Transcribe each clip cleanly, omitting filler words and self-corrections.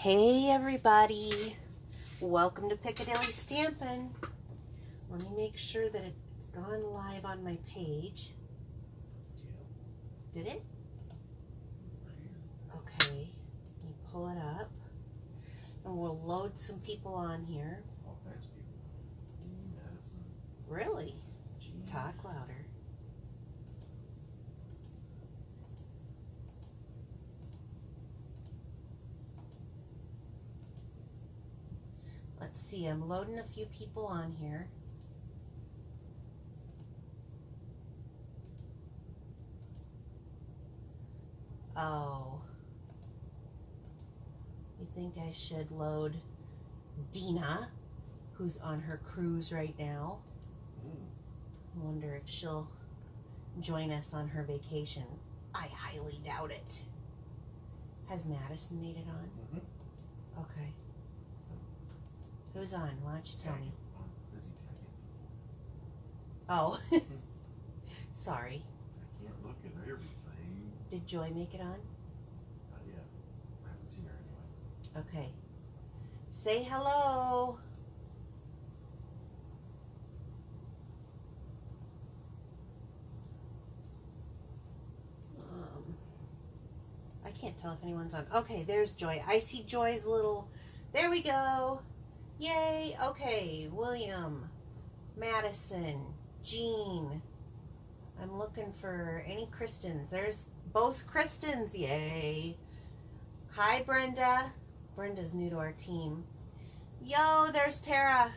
Hey everybody, welcome to Piccadilly Stampin'. Let me make sure that it's gone live on my page. Did it? Okay, let me pull it up and we'll load some people on here. All kinds of people. Madison. Really? Gene. Talk louder. Let's see, I'm loading a few people on here. Oh. You think I should load Dina, who's on her cruise right now? I wonder if she'll join us on her vacation. I highly doubt it. Has Madison made it on? Mm-hmm. Okay. Who's on? Why don't you tell me? Busy tagging. Oh. Sorry. I can't look at everything. Did Joy make it on? Not yet. I haven't seen her anyway. Okay. Say hello. I can't tell if anyone's on. Okay, there's Joy. I see Joy's little... There we go. Yay. Okay, William, Madison, Jean. I'm looking for any Kristens. There's both Kristens. Yay. Hi, Brenda. Brenda's new to our team. Yo, there's Tara.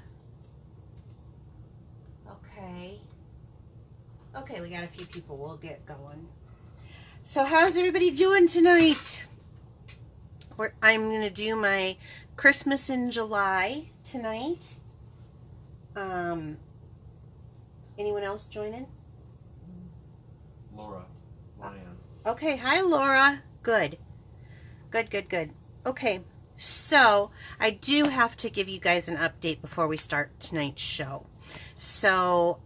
Okay. Okay, we got a few people. We'll get going. So how's everybody doing tonight? I'm going to do my Christmas in July tonight. Anyone else joining? Laura. Ryan. Okay, hi Laura. Good. Good. Okay, so I do have to give you guys an update before we start tonight's show. So,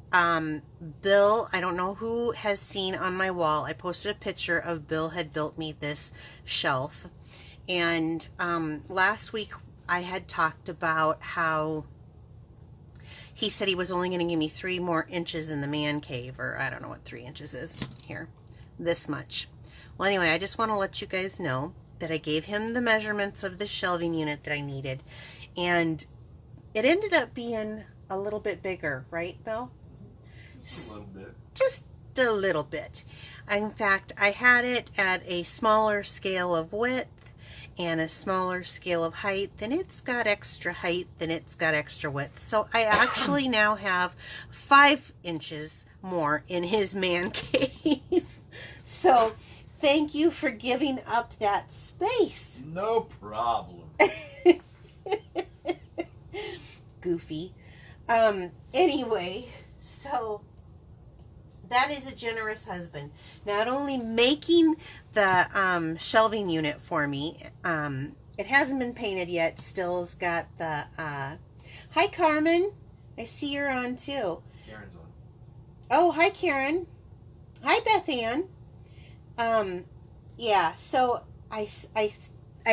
Bill, I don't know who has seen on my wall, I posted a picture of Bill had built me this shelf. And last week I had talked about how he said he was only going to give me 3 more inches in the man cave, or I don't know what 3 inches is here, this much. Well, anyway, I just want to let you guys know that I gave him the measurements of the shelving unit that I needed, and it ended up being a little bit bigger, right, Bill? Just a little bit. Just a little bit. In fact, I had it at a smaller scale of width and a smaller scale of height. Then it's got extra height, then it's got extra width. So I actually now have 5 inches more in his man cave. So thank you for giving up that space. No problem. Goofy. Anyway, so that is a generous husband. Not only making the shelving unit for me, it hasn't been painted yet. Still's got the, hi Carmen, I see you're on too. Karen's on. Oh, hi Karen. Hi Beth Ann. Yeah, so I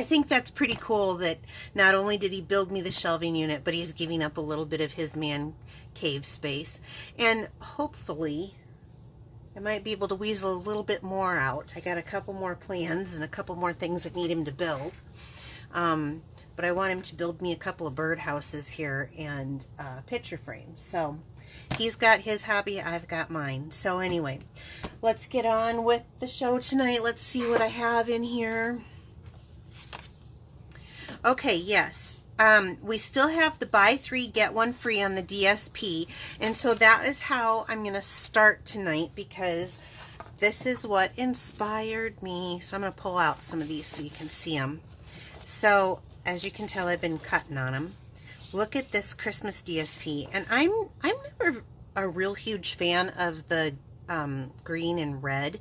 think that's pretty cool that not only did he build me the shelving unit, but he's giving up a little bit of his man cave space. And hopefully I might be able to weasel a little bit more out. I got a couple more plans and a couple more things that need him to build. But I want him to build me a couple of birdhouses here and a picture frame. So he's got his hobby, I've got mine. So anyway, let's get on with the show tonight. Let's see what I have in here. Okay, yes. We still have the buy 3 get 1 free on the DSP, and so that is how I'm going to start tonight, because this is what inspired me. So I'm going to pull out some of these so you can see them. So as you can tell, I've been cutting on them. Look at this Christmas DSP, and I'm never a real huge fan of the green and red,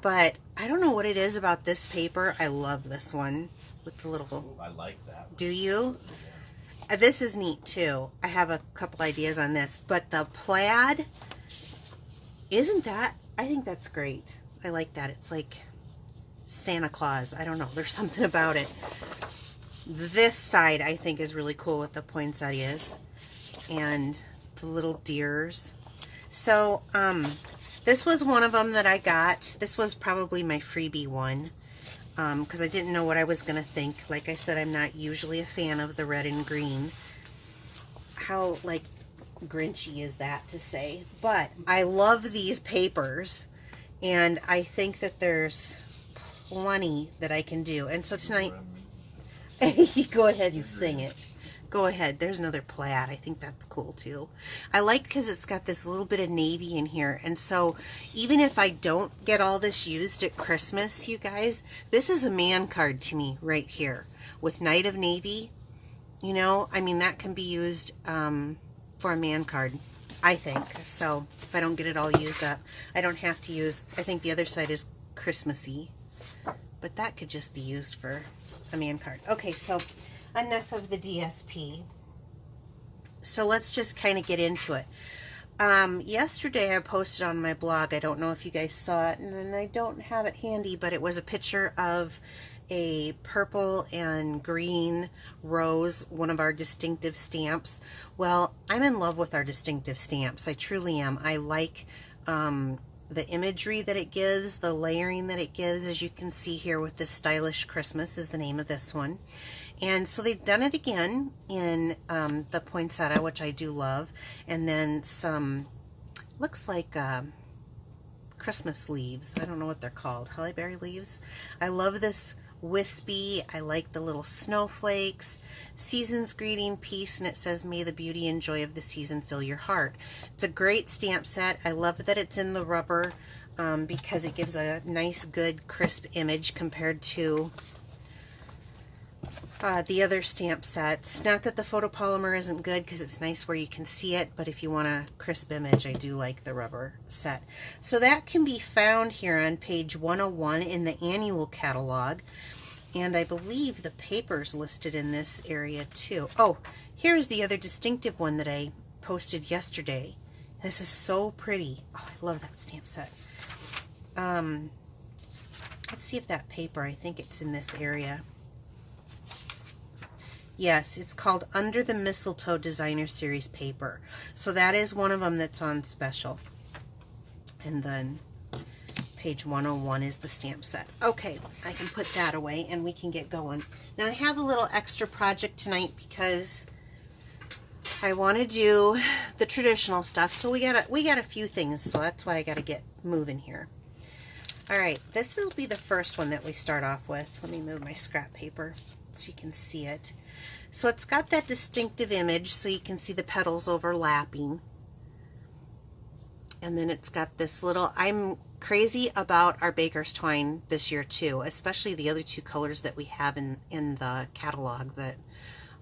but I don't know what it is about this paper. I love this one with the little... Ooh, I like that. Do you? This is neat too. I have a couple ideas on this, but the plaid, isn't that? I think that's great. I like that. It's like Santa Claus. I don't know. There's something about it. This side I think is really cool with the poinsettias and the little deers. So this was one of them that I got. This was probably my freebie one because I didn't know what I was going to think. Like I said, I'm not usually a fan of the red and green. How like Grinchy is that to say? But I love these papers, and I think that there's plenty that I can do. And so tonight, you go ahead and sing it. Go ahead. There's another plaid. I think that's cool too. I like because it's got this little bit of navy in here. And so even if I don't get all this used at Christmas, you guys, this is a man card to me right here. With Night of Navy, you know, I mean, that can be used for a man card, I think. So if I don't get it all used up, I don't have to use, I think the other side is Christmassy. But that could just be used for a man card. Okay, so enough of the DSP. So let's just kind of get into it. Yesterday I posted on my blog, I don't know if you guys saw it, and I don't have it handy, but it was a picture of a purple and green rose, one of our distinctive stamps. Well, I'm in love with our distinctive stamps. I truly am. I like the imagery that it gives, the layering that it gives, as you can see here with this Stylish Christmas is the name of this one. And so they've done it again in the poinsettia, which I do love, and then some, looks like Christmas leaves. I don't know what they're called, hollyberry leaves. I love this wispy. I like the little snowflakes. Season's greeting, peace, and it says, may the beauty and joy of the season fill your heart. It's a great stamp set. I love that it's in the rubber because it gives a nice, good, crisp image compared to the other stamp sets. Not that the photopolymer isn't good because it's nice where you can see it, but if you want a crisp image, I do like the rubber set. So that can be found here on page 101 in the annual catalog, and I believe the paper's listed in this area too. Oh, here's the other distinctive one that I posted yesterday. This is so pretty. Oh, I love that stamp set. Let's see if that paper, I think it's in this area. Yes, it's called Under the Mistletoe Designer Series paper. So that is one of them that's on special. And then page 101 is the stamp set. Okay, I can put that away and we can get going. Now I have a little extra project tonight because I want to do the traditional stuff. So we got a few things, so that's why I got to get moving here. All right, this will be the first one that we start off with. Let me move my scrap paper so you can see it. So it's got that distinctive image so you can see the petals overlapping. And then it's got this little, I'm crazy about our baker's twine this year too, especially the other two colors that we have in the catalog that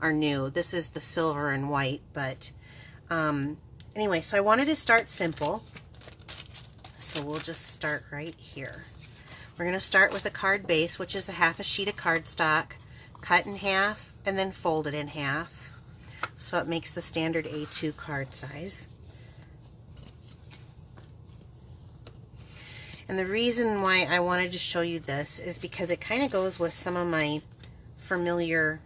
are new. This is the silver and white, but anyway, so I wanted to start simple. So we'll just start right here. We're going to start with a card base, which is a half a sheet of cardstock, cut in half and then fold it in half. So it makes the standard A2 card size. And the reason why I wanted to show you this is because it kind of goes with some of my familiar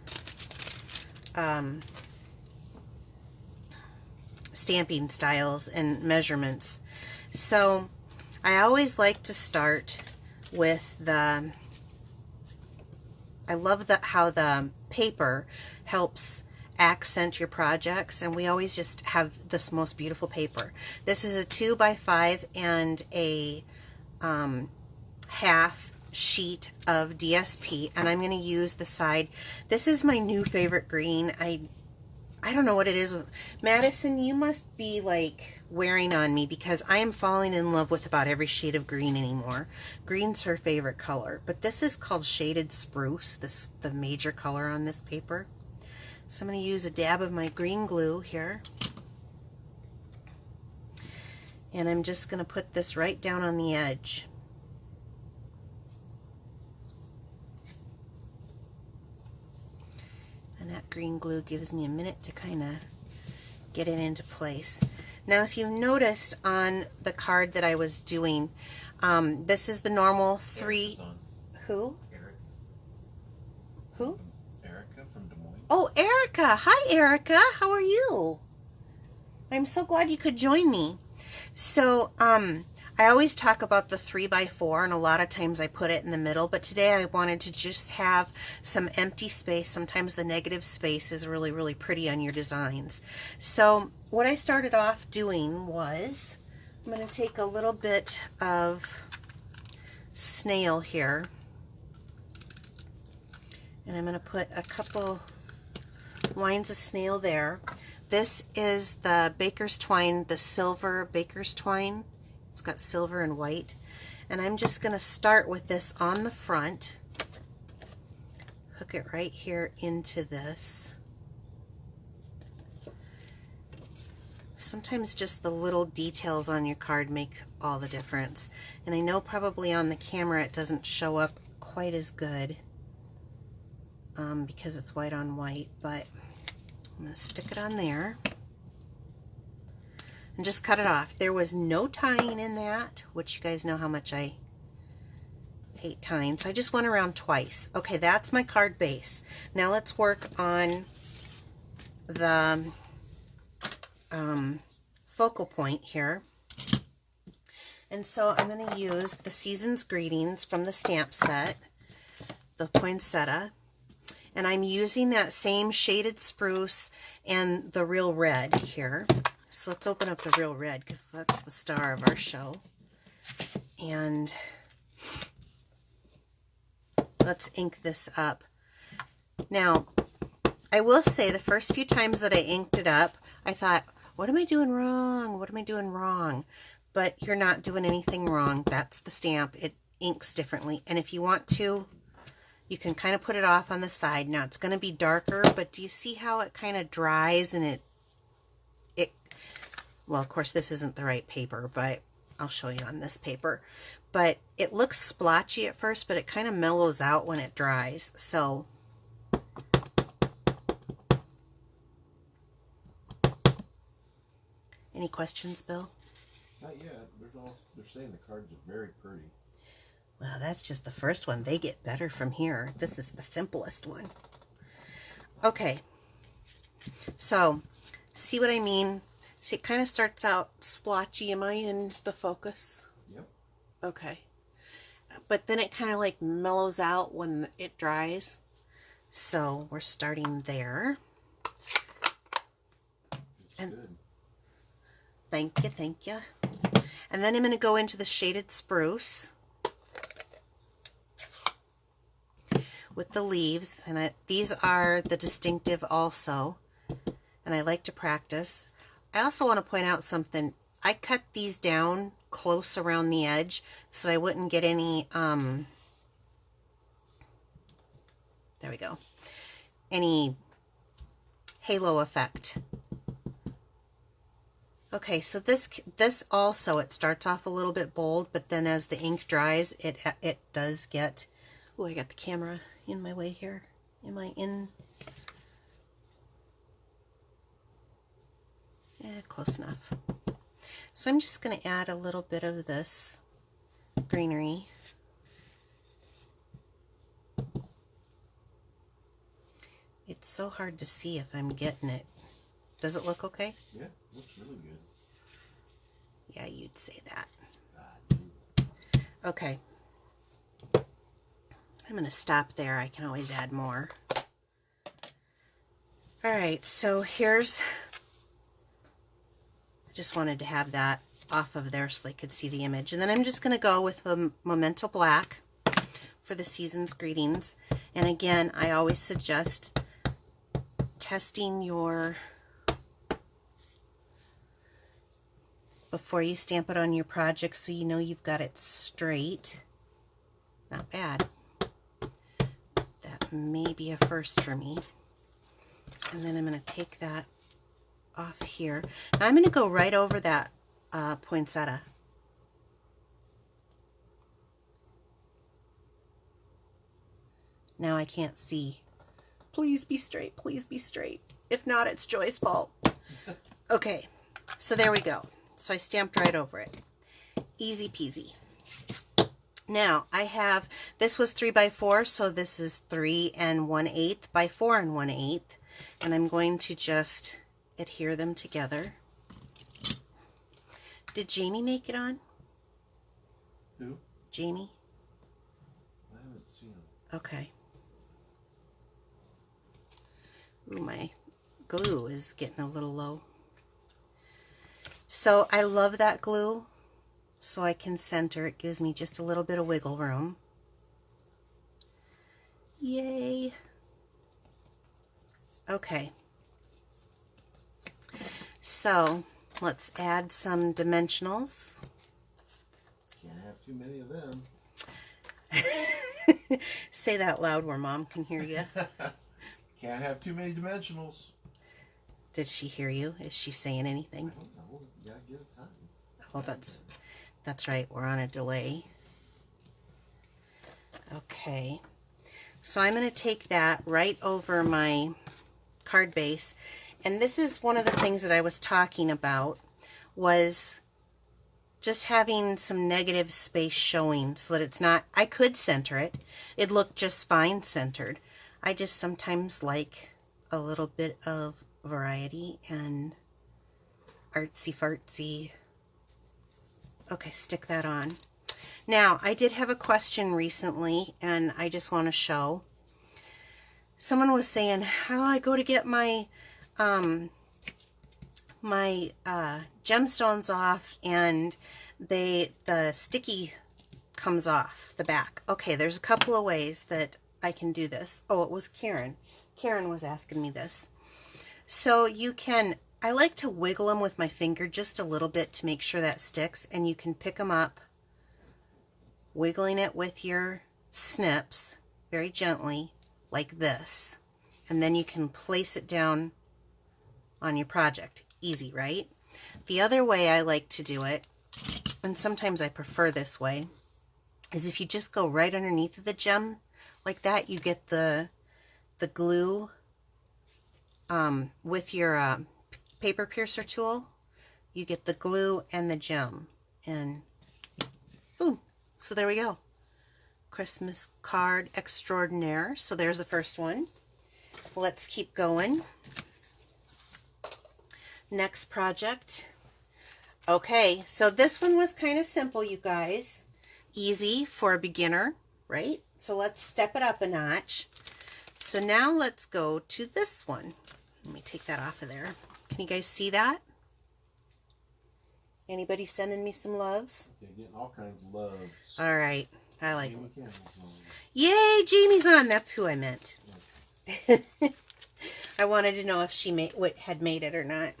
stamping styles and measurements. So I always like to start with the, I love how the paper helps accent your projects, and we always just have this most beautiful paper. This is a 2x5 and a half sheet of DSP, and I'm going to use the side. This is my new favorite green. I don't know what it is. Madison, you must be like wearing on me because I am falling in love with about every shade of green anymore. Green's her favorite color, but this is called Shaded Spruce, the major color on this paper. So I'm going to use a dab of my green glue here. And I'm just going to put this right down on the edge. And that green glue gives me a minute to kind of get it into place. Now if you noticed on the card that I was doing, this is the normal 3... Who? Eric. Who? Erica from Des Moines. Oh, Erica. Hi, Erica. How are you? I'm so glad you could join me. So, I always talk about the 3x4, and a lot of times I put it in the middle, but today I wanted to just have some empty space. Sometimes the negative space is really, really pretty on your designs. So, what I started off doing was, I'm going to take a little bit of snail here, and I'm going to put a couple lines of snail there. This is the baker's twine, the silver baker's twine. It's got silver and white. And I'm just going to start with this on the front. Hook it right here into this. Sometimes just the little details on your card make all the difference. And I know probably on the camera it doesn't show up quite as good because it's white on white, but I'm going to stick it on there and just cut it off. There was no tying in that, which you guys know how much I hate tying, so I just went around twice. Okay, that's my card base. Now let's work on the focal point here. And so I'm going to use the Season's Greetings from the stamp set, the poinsettia. And I'm using that same shaded spruce and the real red here. So let's open up the real red because that's the star of our show. And let's ink this up. Now, I will say the first few times that I inked it up, I thought, what am I doing wrong? What am I doing wrong? But you're not doing anything wrong. That's the stamp. It inks differently. And if you want to, you can kind of put it off on the side. Now it's going to be darker, but do you see how it kind of dries and it, well, of course this isn't the right paper, but I'll show you on this paper. But it looks splotchy at first, but it kind of mellows out when it dries. So any questions, Bill? Not yet. They're saying the cards are very pretty. Well, that's just the first one. They get better from here. This is the simplest one. Okay. So, see what I mean? See, it kind of starts out splotchy. Am I in the focus? Yep. Okay. But then it kind of like mellows out when it dries. So, we're starting there. That's good. Thank you, thank you. And then I'm going to go into the shaded spruce with the leaves, and these are the distinctive also, and I like to practice. I also want to point out something. I cut these down close around the edge so that I wouldn't get any, there we go, any halo effect. Okay, so this also, it starts off a little bit bold, but then as the ink dries, it does get, oh, I got the camera in my way here. Am I in? Yeah, close enough. So I'm just going to add a little bit of this greenery. It's so hard to see if I'm getting it. Does it look okay? Yeah, looks really good. Yeah, you'd say that. Ah, Okay. I'm going to stop there. I can always add more. Alright, so here's, I just wanted to have that off of there so they could see the image. And then I'm just going to go with a Memento Black for the Season's Greetings. And again, I always suggest testing your, before you stamp it on your project so you know you've got it straight. Not bad. That may be a first for me. And then I'm going to take that off here. Now I'm going to go right over that poinsettia. Now I can't see. Please be straight. Please be straight. If not, it's Joy's fault. Okay, so there we go. So I stamped right over it. Easy peasy. Now I have, this was 3 by 4, so this is 3 1/8 by 4 1/8, and I'm going to just adhere them together. Did Jamie make it on? Who? Jamie? I haven't seen him. Okay. Ooh, my glue is getting a little low. So I love that glue, so I can center. It gives me just a little bit of wiggle room. Yay. Okay. So let's add some dimensionals. Can't have too many of them. Say that loud where Mom can hear you. Can't have too many dimensionals. Did she hear you? Is she saying anything? I don't know. You gotta give it time. Oh, that's right. We're on a delay. Okay. So I'm going to take that right over my card base. And this is one of the things that I was talking about, was just having some negative space showing so that it's not, I could center it. It looked just fine centered. I just sometimes like a little bit of variety and artsy fartsy. Okay, stick that on. Now, I did have a question recently, and I just want to show. Someone was saying, how I go to get my gemstones off, and the sticky comes off the back. Okay, there's a couple of ways that I can do this. Oh, it was Karen. Karen was asking me this. So you can, I like to wiggle them with my finger just a little bit to make sure that sticks, and you can pick them up, wiggling it with your snips very gently like this, and then you can place it down on your project. Easy, right? The other way I like to do it, and sometimes I prefer this way, is if you just go right underneath of the gem like that, you get the glue with your paper piercer tool. You get the glue and the gem, and boom. So there we go. Christmas card extraordinaire. So there's the first one. Let's keep going. Next project. Okay, so this one was kind of simple, you guys. Easy for a beginner, right? So let's step it up a notch. So now let's go to this one. Let me take that off of there. Can you guys see that? Anybody sending me some loves? They're getting all kinds of loves. All right. I like Jamie it. Campbell's on. Yay, Jamie's on. That's who I meant. I wanted to know if she had made it or not.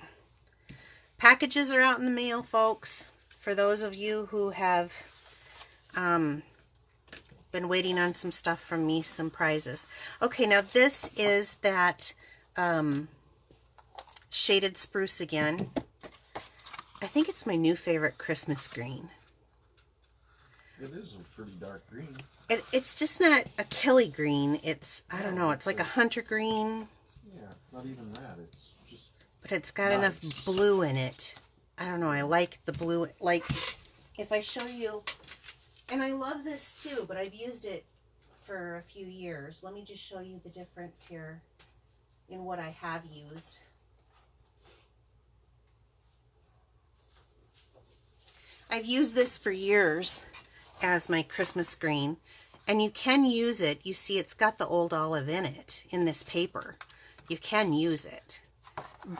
Packages are out in the mail, folks. For those of you who have been waiting on some stuff from me, some prizes. Okay, now this is that shaded spruce again. I think it's my new favorite Christmas green. It is a pretty dark green. It's just not a Kelly green. It's, I don't know, it's like a hunter green. Yeah, not even that. It's just... But it's got nice. enough blue in it. I don't know, I like the blue. Like, if I show you, and I love this too, but I've used it for a few years. Let me just show you the difference here in what I have used. I've used this for years as my Christmas green, and you can use it. You see it's got the old olive in it in this paper. You can use it,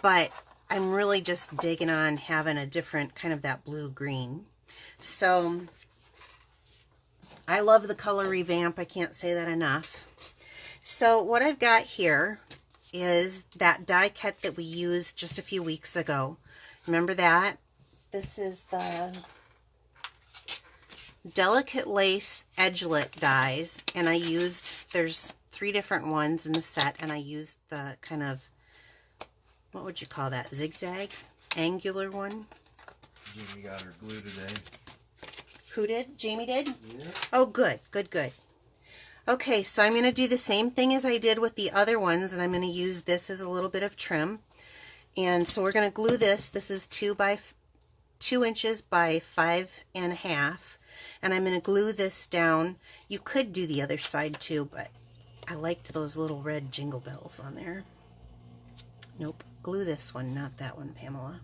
but I'm really just digging on having a different kind of that blue green. So I love the color revamp. I can't say that enough. So what I've got here is that die cut that we used just a few weeks ago. Remember that? This is the Delicate Lace Edgelit dies, and I used, there's 3 different ones in the set, and I used the kind of, what would you call that, zigzag, angular one. Jamie got her glue today. Who did? Jamie did? Yeah. Oh, good, good, good. Okay, so I'm going to do the same thing as I did with the other ones, and I'm going to use this as a little bit of trim. And so we're going to glue this. This is 2 inches by 5 1/2. And I'm going to glue this down. You could do the other side too, but I liked those little red jingle bells on there. Nope, glue this one, not that one, Pamela.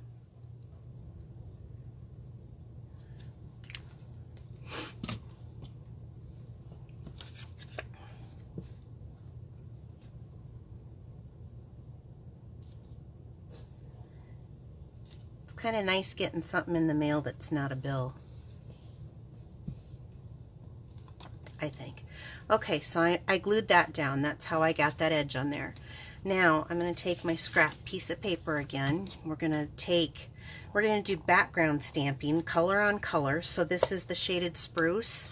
It's kind of nice getting something in the mail that's not a bill, I think. Okay, so I glued that down. That's how I got that edge on there. Now I'm going to take my scrap piece of paper again. We're going to do background stamping, color on color. So this is the shaded spruce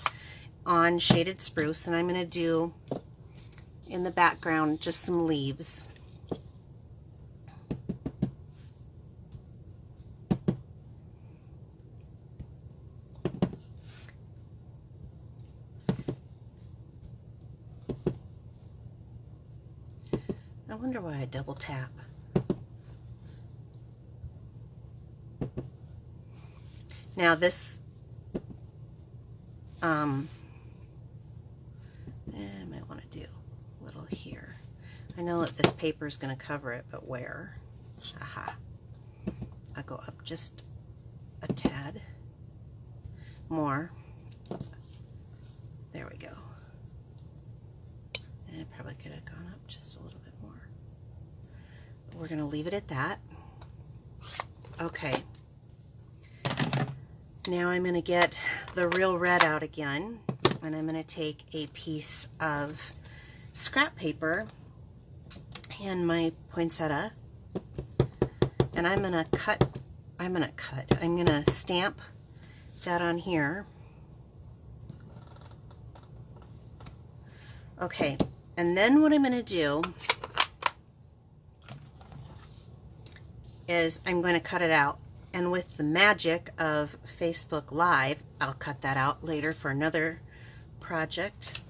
on shaded spruce, and I'm going to do in the background just some leaves. I wonder why I double tap. Now this, I might want to do a little here. I know that this paper is going to cover it, but where? Aha. I'll go up just a tad more. There we go. And I probably could have gone up just a little bit more. But we're going to leave it at that. Okay. Now I'm going to get the real red out again, and I'm going to take a piece of scrap paper and my poinsettia, and I'm going to stamp that on here. Okay, and then what I'm going to do is I'm going to cut it out. And with the magic of Facebook Live, I'll cut that out later for another project.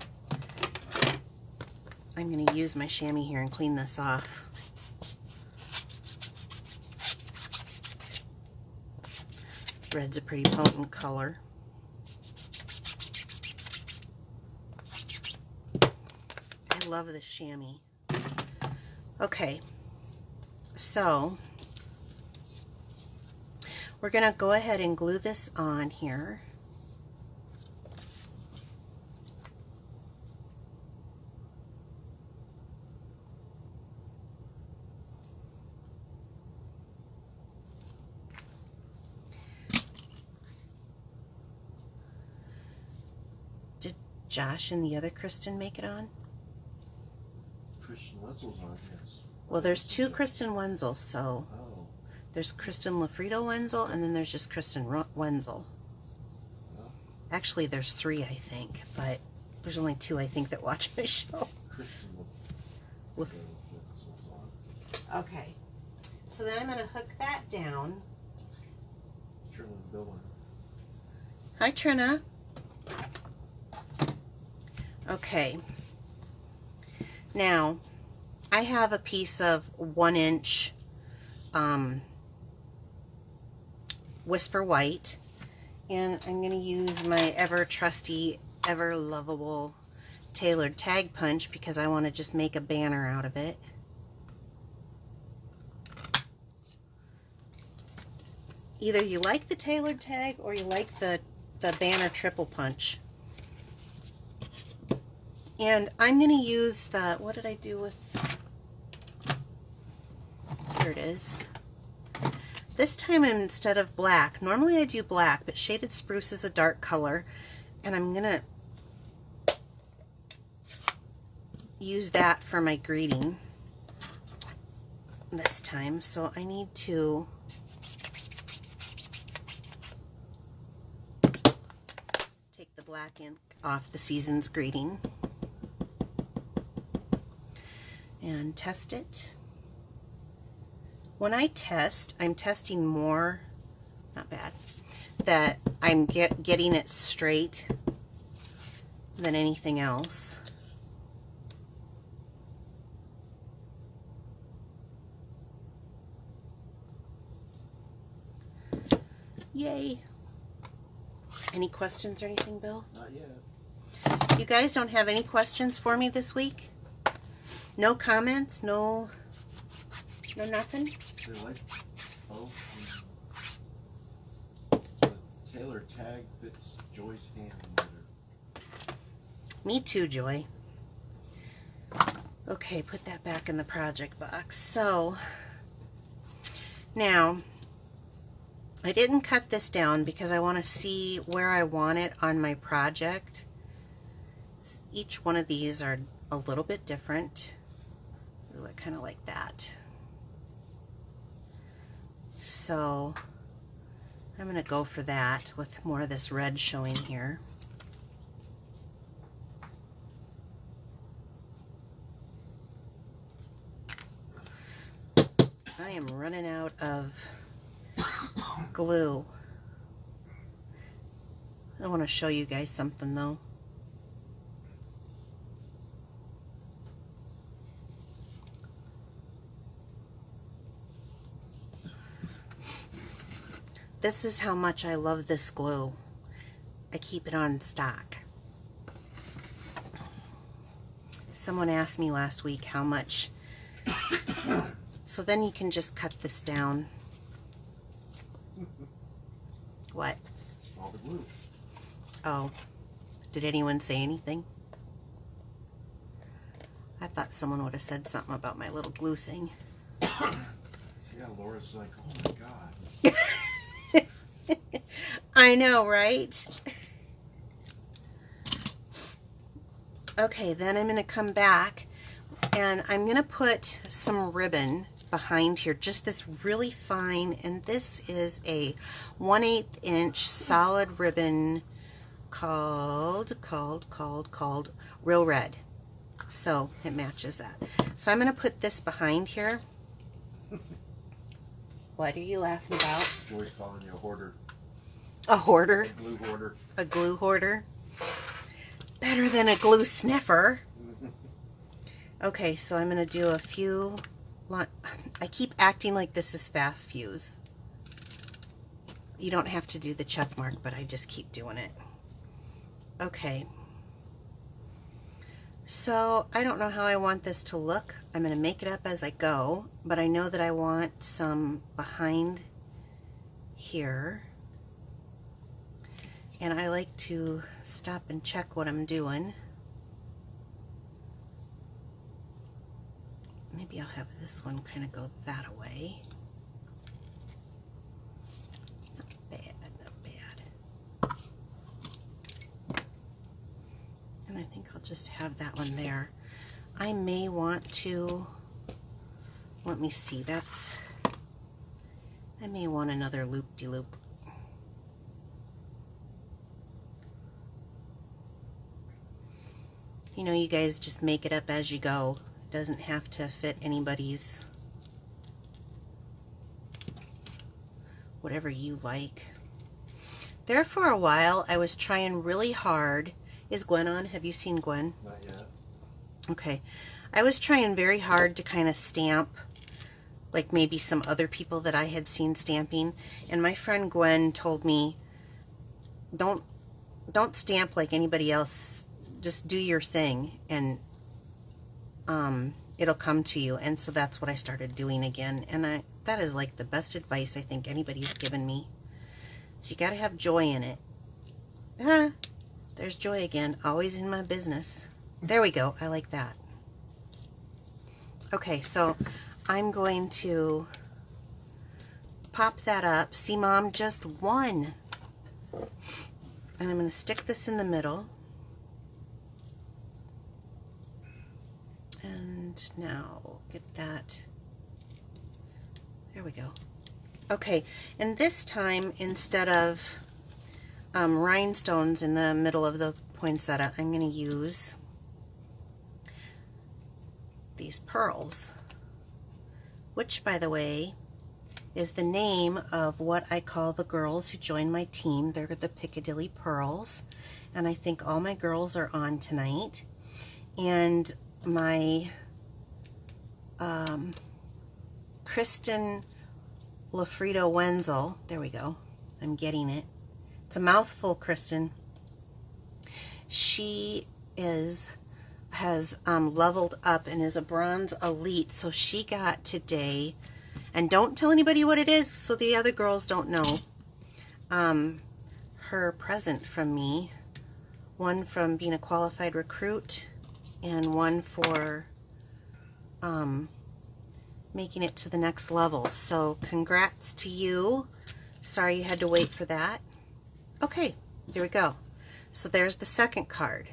I'm going to use my chamois here and clean this off. Red's a pretty potent color. I love this chamois. Okay, so we're going to go ahead and glue this on here. Did Josh and the other Kristen make it on? Kristen Wenzel's on, yes. Well, there's two Kristen Wenzel, so Oh. there's Kristen Lafredo Wenzel, and then there's just Kristen Wenzel. Well, Actually, there's three, I think, but there's only two, I think, that watch my show. Kristen With- Wenzel's on. Okay, so then I'm going to hook that down. Trinity Building. Hi, Trina. Okay. Now, I have a piece of 1-inch Whisper White, and I'm going to use my ever trusty, ever lovable tailored tag punch because I want to just make a banner out of it. Either you like the tailored tag or you like the banner triple punch. And I'm going to use the, what did I do with, here it is. This time instead of black, normally I do black, but shaded spruce is a dark color, and I'm going to use that for my greeting this time. So I need to take the black ink off the season's greeting and test it. When I test, I'm testing more, not bad, that I'm getting it straight than anything else. Yay. Any questions or anything, Bill? Not yet. You guys don't have any questions for me this week? No comments? No nothing? They like, oh, the Taylor tag fits Joy's hand better. Me too, Joy. Okay, put that back in the project box. So, now, I didn't cut this down because I want to see where I want it on my project. Each one of these are a little bit different. Ooh, I kind of like that. So, I'm going to go for that with more of this red showing here. I am running out of glue. I want to show you guys something though. This is how much I love this glue. I keep it on stock. Someone asked me last week how much. So then you can just cut this down. What? All the glue. Oh, did anyone say anything? I thought someone would have said something about my little glue thing. Yeah, Laura's like, oh my God. I know, right? Okay, then I'm going to come back and I'm going to put some ribbon behind here, just this really fine, and this is a 1/8 inch solid ribbon called Real Red. So it matches that. So I'm going to put this behind here. What are you laughing about? Joy's calling you a hoarder. A hoarder? A glue hoarder. A glue hoarder? Better than a glue sniffer. Okay, so I'm going to do a few. I keep acting like this is fast fuse. You don't have to do the check mark, but I just keep doing it. Okay. So I don't know how I want this to look. I'm going to make it up as I go, but I know that I want some behind here. And I like to stop and check what I'm doing. Maybe I'll have this one kind of go that way. Not bad, not bad. And I think I'll just have that one there. I may want to, let me see, I may want another loop-de-loop. You know, you guys just make it up as you go. It doesn't have to fit anybody's, whatever you like. There for a while, I was trying really hard. Is Gwen on? Have you seen Gwen? Not yet. Okay. I was trying very hard to kind of stamp like maybe some other people that I had seen stamping. And my friend Gwen told me, don't stamp like anybody else. Just do your thing and it'll come to you. And so that's what I started doing again. And that is like the best advice I think anybody's given me. So you got to have joy in it. There's Joy again, always in my business. There we go. I like that. Okay, so I'm going to pop that up. See, Mom, just one. And I'm going to stick this in the middle. And now get that. There we go. Okay, and this time, instead of rhinestones in the middle of the poinsettia, I'm going to use these pearls, which, by the way, is the name of what I call the girls who join my team. They're the Piccadilly Pearls, and I think all my girls are on tonight. And my Kristen Lafredo Wenzel, there we go, I'm getting it. It's a mouthful, Kristen. She has leveled up and is a bronze elite, so she got today, and don't tell anybody what it is so the other girls don't know, her present from me. One from being a qualified recruit and one for making it to the next level. So congrats to you. Sorry you had to wait for that. Okay, there we go. So there's the second card.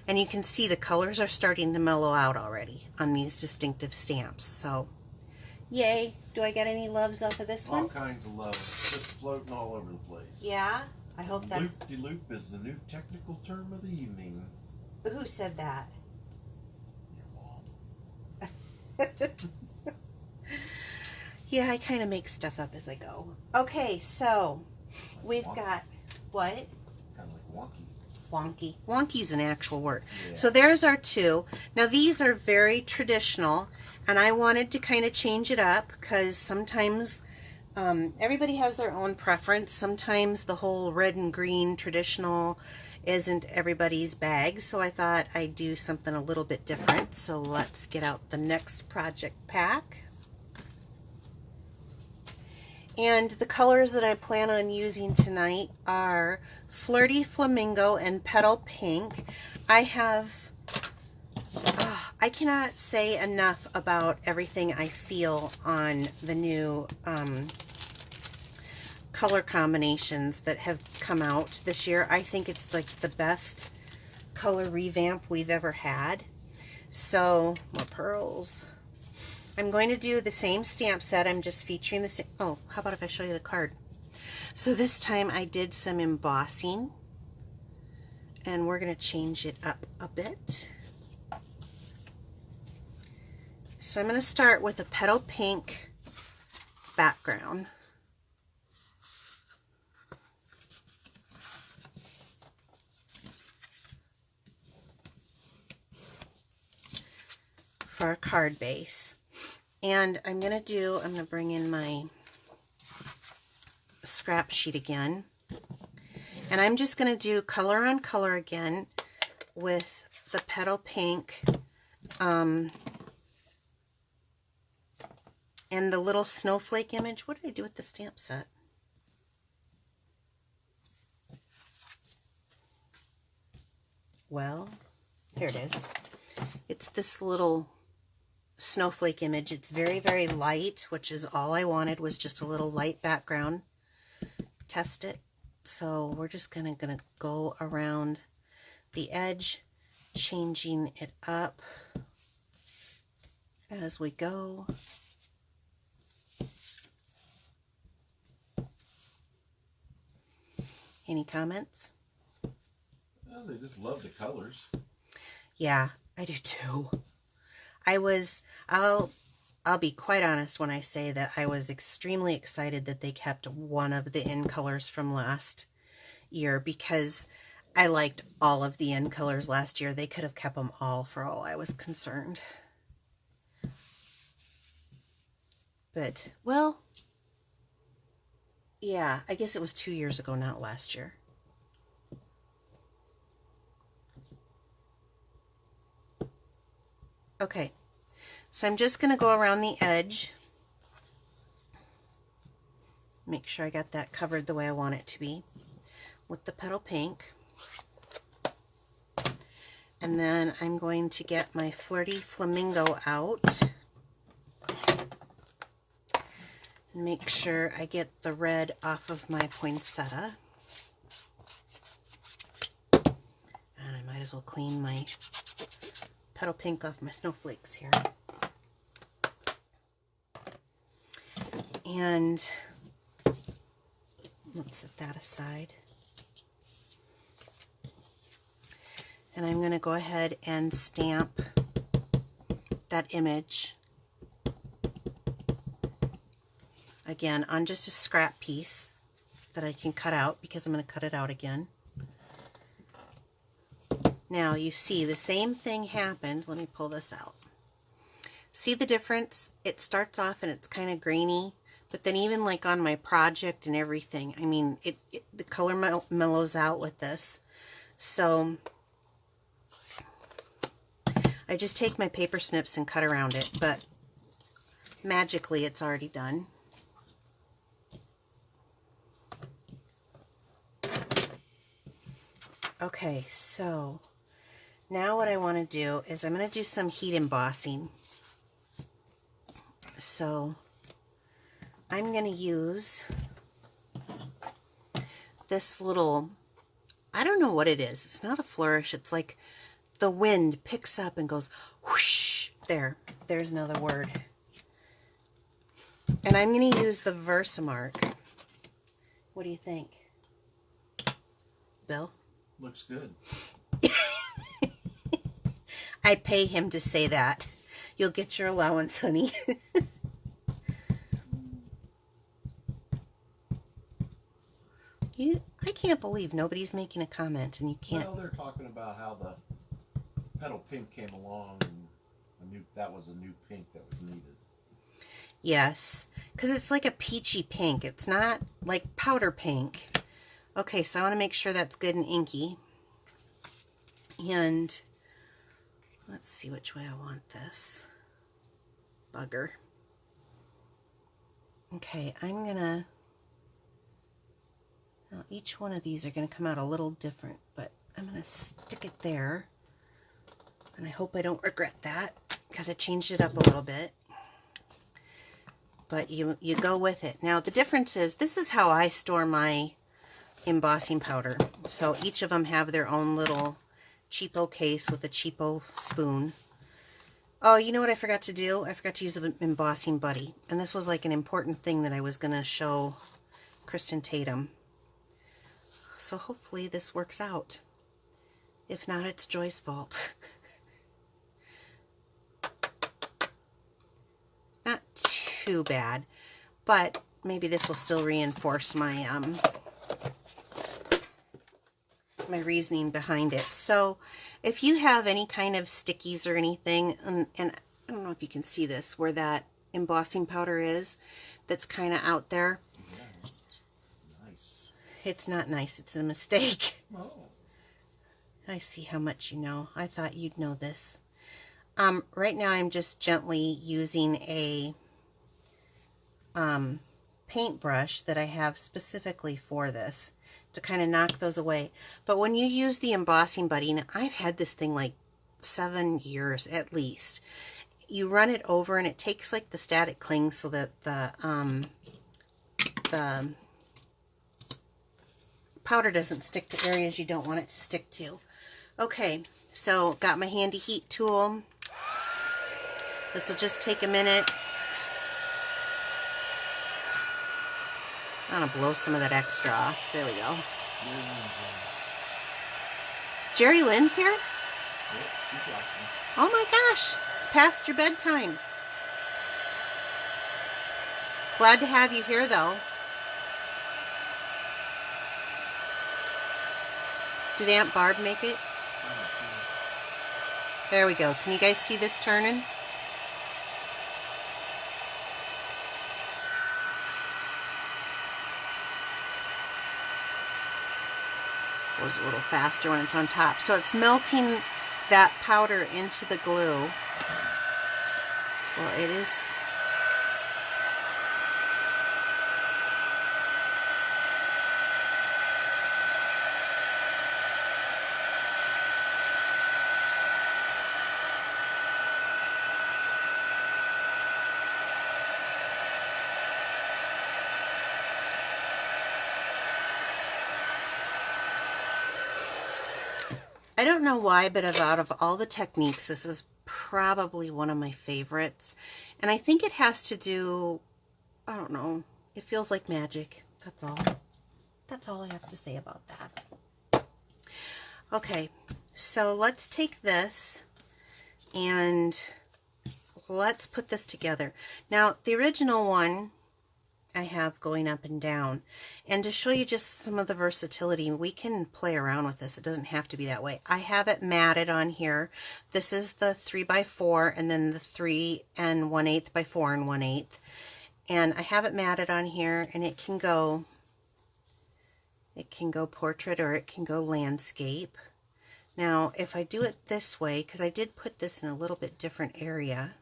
And you can see the colors are starting to mellow out already on these distinctive stamps. So, yay. Do I get any loves off of this one? All kinds of love. Just floating all over the place. Yeah? I hope that's... Loop-de-loop is the new technical term of the evening. Who said that? Your mom. Yeah, I kind of make stuff up as I go. Okay, so we've got... What? Kind of like wonky. Wonky. Wonky's an actual word. Yeah. So there's our two. Now these are very traditional, and I wanted to kind of change it up because sometimes everybody has their own preference. Sometimes the whole red and green traditional isn't everybody's bag, so I thought I'd do something a little bit different. So let's get out the next project pack. And the colors that I plan on using tonight are Flirty Flamingo and Petal Pink. I cannot say enough about everything I feel on the new color combinations that have come out this year. I think it's like the best color revamp we've ever had. So, more pearls. I'm going to do the same stamp set. I'm just featuring the same. Oh, how about if I show you the card? So this time I did some embossing, and we're going to change it up a bit. So I'm going to start with a Petal Pink background. For our card base. And I'm going to bring in my scrap sheet again. And I'm just going to do color on color again with the Petal Pink and the little snowflake image. What did I do with the stamp set? Well, here it is. It's this little snowflake image. It's very, very light, which is all I wanted, was just a little light background. Test it. So we're just gonna go around the edge, changing it up as we go. Any comments? Well, they just love the colors. Yeah, I do too. I'll be quite honest when I say that I was extremely excited that they kept one of the in colors from last year, because I liked all of the in colors last year. They could have kept them all for all I was concerned. But, well, yeah, I guess it was 2 years ago, not last year. Okay, so I'm just going to go around the edge. Make sure I got that covered the way I want it to be with the Petal Pink. And then I'm going to get my Flirty Flamingo out. And make sure I get the red off of my poinsettia. And I might as well clean my Petal Pink off my snowflakes here. And let's set that aside. And I'm going to go ahead and stamp that image again on just a scrap piece that I can cut out, because I'm going to cut it out again. Now you see the same thing happened. Let me pull this out. See the difference? It starts off and it's kind of grainy, But then even like on my project and everything, I mean, the color mellows out with this. So I just take my paper snips and cut around it, but magically it's already done. Okay, so now what I want to do is I'm going to do some heat embossing. So I'm going to use this little, I don't know what it is. It's not a flourish. It's like the wind picks up and goes whoosh. There's another word. And I'm going to use the Versamark. What do you think, Bill? Looks good. I pay him to say that. You'll get your allowance, honey. I can't believe nobody's making a comment and you can't. Well, they're talking about how the petal pink came along and that was a new pink that was needed. Yes, because it's like a peachy pink. It's not like powder pink. Okay, so I want to make sure that's good and inky. And let's see which way I want this. Bugger. Okay, I'm gonna, now each one of these are gonna come out a little different, but I'm gonna stick it there. And I hope I don't regret that because I changed it up a little bit. But you go with it. Now the difference is, this is how I store my embossing powder. So each of them have their own little cheapo case with a cheapo spoon. Oh, you know what I forgot to do? I forgot to use an embossing buddy. And this was like an important thing that I was going to show Kristen Tatum. So hopefully this works out. If not, it's Joy's fault. Not too bad, but maybe this will still reinforce my my reasoning behind it. So if you have any kind of stickies or anything, and I don't know if you can see this, where that embossing powder is, that's kind of out there. Yeah, nice. It's not nice, it's a mistake. Oh. I see how much you know. I thought you'd know this. Right now I'm just gently using a paintbrush that I have specifically for this to kind of knock those away. But when you use the embossing buddy, and I've had this thing like 7 years at least, you run it over and it takes like the static cling so that the powder doesn't stick to areas you don't want it to stick to. Okay, so got my handy heat tool. This will just take a minute. I'm going to blow some of that extra off. There we go. Jerry Lynn's here? Oh my gosh, it's past your bedtime. Glad to have you here though. Did Aunt Barb make it? There we go. Can you guys see this turning? Goes a little faster when it's on top. So it's melting that powder into the glue. Well, it is. I don't know why, but out of all the techniques, this is probably one of my favorites. And I think it has to do, I don't know, it feels like magic. That's all. That's all I have to say about that. Okay, so let's take this and let's put this together. Now, the original one I have going up and down. And to show you just some of the versatility, we can play around with this. It doesn't have to be that way. I have it matted on here. This is the 3x4 and then the 3 1/8 by 4 1/8. And I have it matted on here, and it can go portrait or it can go landscape. Now, if I do it this way, because I did put this in a little bit different area,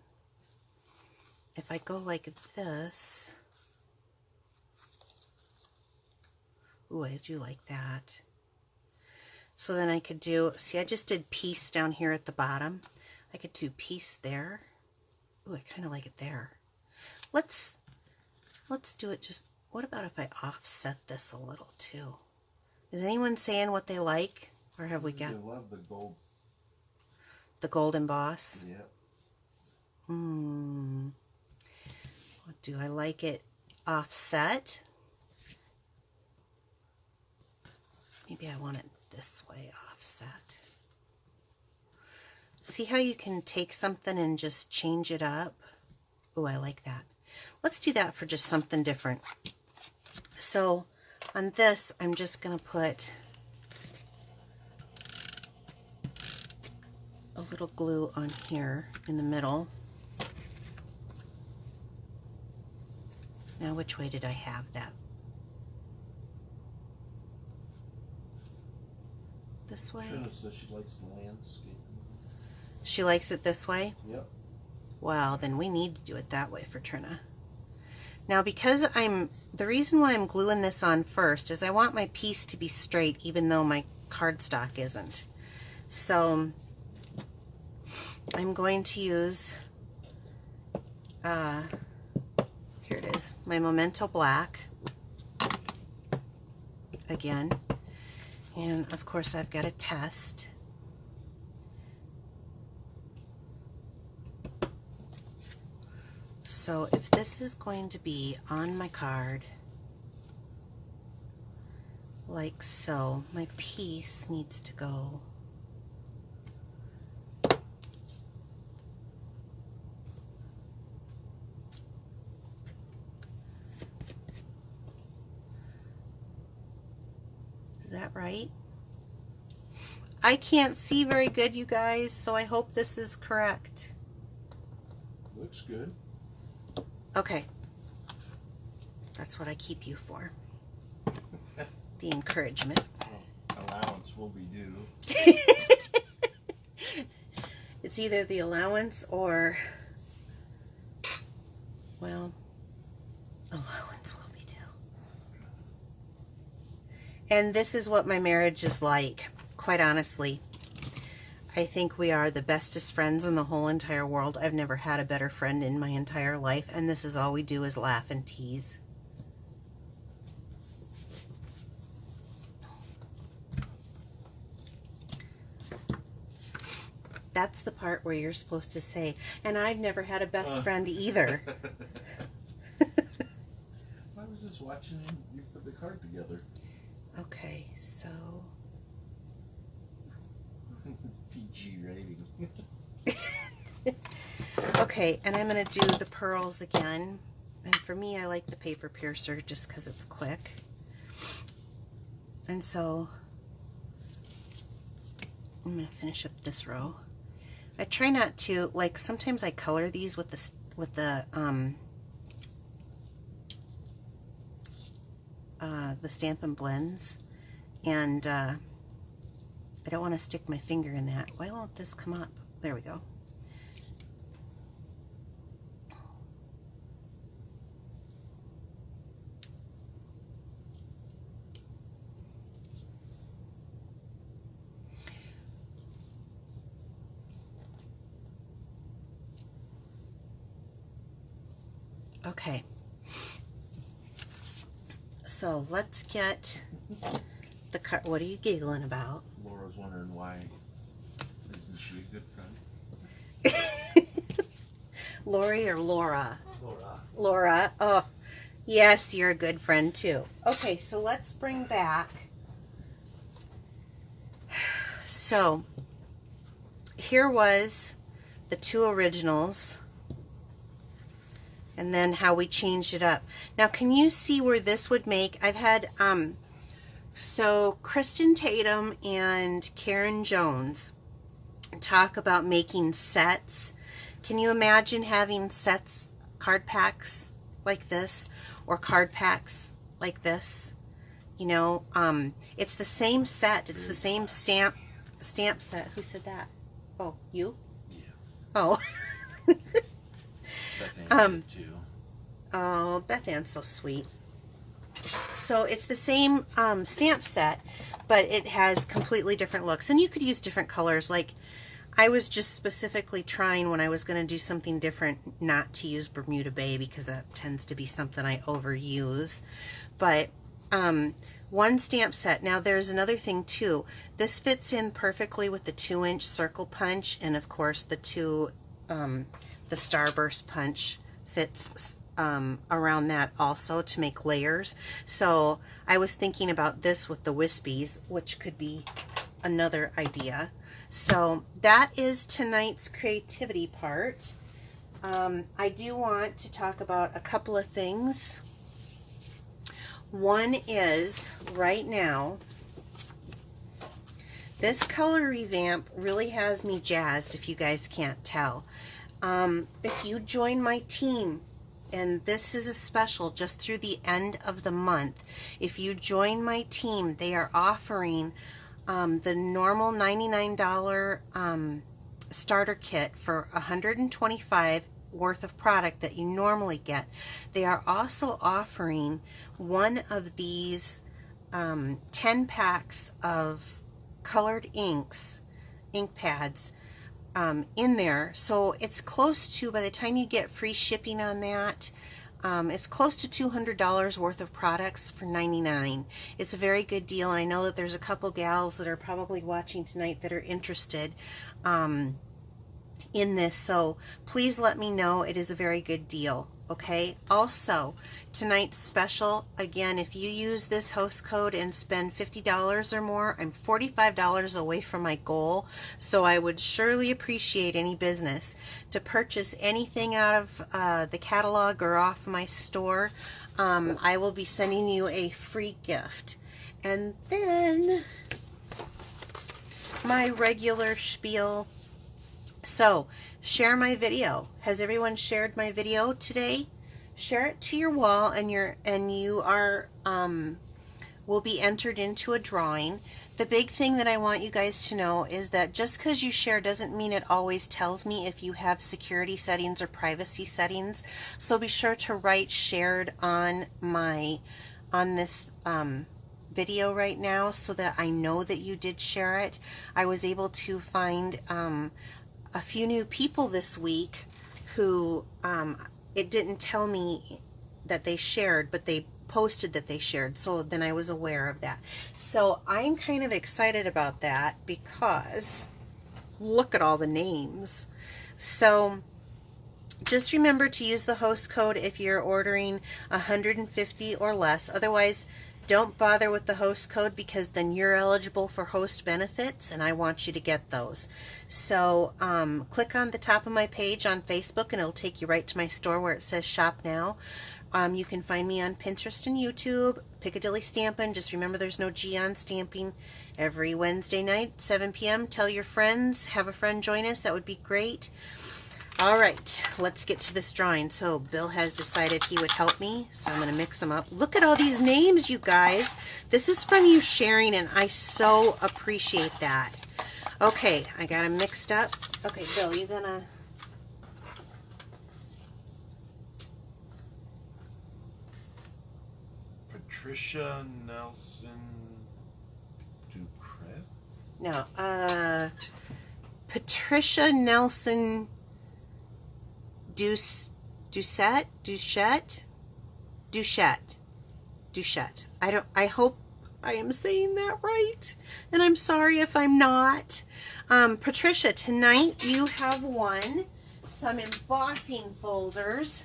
if I go like this, ooh, I do like that. So then I could do, see, I just did piece down here at the bottom. I could do piece there. Ooh, I kind of like it there. Let's do it just, what about if I offset this a little too? Is anyone saying what they like? Or have we got? I love the gold. The gold emboss? Yep. What do I like it offset? Maybe I want it this way offset. See how you can take something and just change it up? Oh, I like that. Let's do that for just something different. So on this, I'm just going to put a little glue on here in the middle. Now, which way did I have that? This way? Trina says she likes the landscape. She likes it this way? Yep. Well, then we need to do it that way for Trina. Now, because the reason why I'm gluing this on first is I want my piece to be straight even though my cardstock isn't. So I'm going to use, here it is, my Memento Black again. And of course I've got a test. So if this is going to be on my card, like so, my piece needs to go Is that right? I can't see very good, you guys, so I hope this is correct. Looks good. Okay. That's what I keep you for. The encouragement. Allowance will be due. It's either the allowance or, well, allowance will be due. And this is what my marriage is like, quite honestly. I think we are the bestest friends in the whole entire world. I've never had a better friend in my entire life, and this is all we do is laugh and tease. That's the part where you're supposed to say, and I've never had a best friend either. I was just watching you put the card together. Okay, so... PG rating. Okay, and I'm going to do the pearls again. And for me, I like the paper piercer just because it's quick. And so, I'm going to finish up this row. I try not to, like, sometimes I color these with the Stampin' Blends, and I don't want to stick my finger in that. Why won't this come up? There we go. Okay, so let's get the card. What are you giggling about? Laura's wondering why isn't she a good friend? Lori or Laura? Laura. Laura. Oh, yes, you're a good friend too. Okay, so let's bring back. So here was the two originals. And then how we changed it up. Now, can you see where this would make? I've had, so Kristen Tatum and Karen Jones talk about making sets. Can you imagine having sets, card packs like this, or card packs like this. You know, it's the same set. It's the same stamp set. Who said that? Oh, you? Yeah. Oh. Beth Ann did too. Oh, Beth Ann's so sweet. So it's the same stamp set, but it has completely different looks. And you could use different colors. Like, I was just specifically trying when I was going to do something different not to use Bermuda Bay, because that tends to be something I overuse. But one stamp set. Now there's another thing too. This fits in perfectly with the 2-inch circle punch, and of course the the starburst punch fits around that also to make layers. So I was thinking about this with the wispies, which could be another idea. So that is tonight's creativity part. I do want to talk about a couple of things. One is, right now, this color revamp really has me jazzed, if you guys can't tell. If you join my team, and this is a special just through the end of the month, if you join my team, they are offering the normal $99 starter kit for $125 worth of product that you normally get. They are also offering one of these 10 packs of colored inks, ink pads, in there. So it's close to, by the time you get free shipping on that, it's close to $200 worth of products for $99. It's a very good deal. I know that there's a couple gals that are probably watching tonight that are interested in this, so please let me know. It is a very good deal. Okay, also tonight's special, again, if you use this host code and spend $50 or more, I'm $45 away from my goal, so I would surely appreciate any business to purchase anything out of the catalog or off my store. I will be sending you a free gift. And then my regular spiel. So, share my video. Has everyone shared my video today? Share it to your wall, and you are will be entered into a drawing. The big thing that I want you guys to know is that just because you share doesn't mean it always tells me if you have security settings or privacy settings. So be sure to write shared on this video right now, so that I know that you did share it. I was able to find a few new people this week who it didn't tell me that they shared, but they posted that they shared, so then I was aware of that. So I'm kind of excited about that, because look at all the names. So just remember to use the host code if you're ordering 150 or less. Otherwise, don't bother with the host code, because then you're eligible for host benefits, and I want you to get those. So click on the top of my page on Facebook, and it'll take you right to my store where it says Shop Now. You can find me on Pinterest and YouTube, Piccadilly Stampin'. Just remember there's no G on stamping. Every Wednesday night, 7 p.m. Tell your friends. Have a friend join us. That would be great. All right, let's get to this drawing. So Bill has decided he would help me, so I'm going to mix them up. Look at all these names, you guys. This is from you sharing, and I so appreciate that. Okay, I got them mixed up. Okay, Bill, you gonna... Patricia Nelson Ducret? No, Patricia Nelson Duchette. I hope I am saying that right, and I'm sorry if I'm not. Patricia, tonight you have won some embossing folders.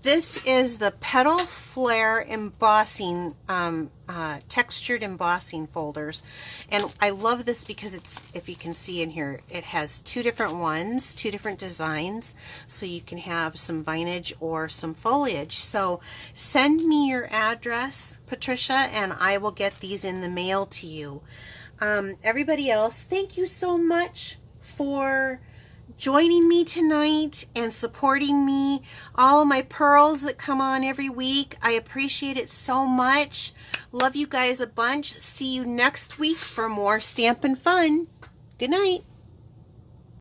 This is the Petal Flare embossing, textured embossing folders. And I love this because it's, if you can see in here, it has two different ones, two different designs. So you can have some vinage or some foliage. So send me your address, Patricia, and I will get these in the mail to you. Everybody else, thank you so much for joining me tonight and supporting me. All of my pearls that come on every week. I appreciate it so much. Love you guys a bunch. See you next week for more Stampin' Fun. Good night.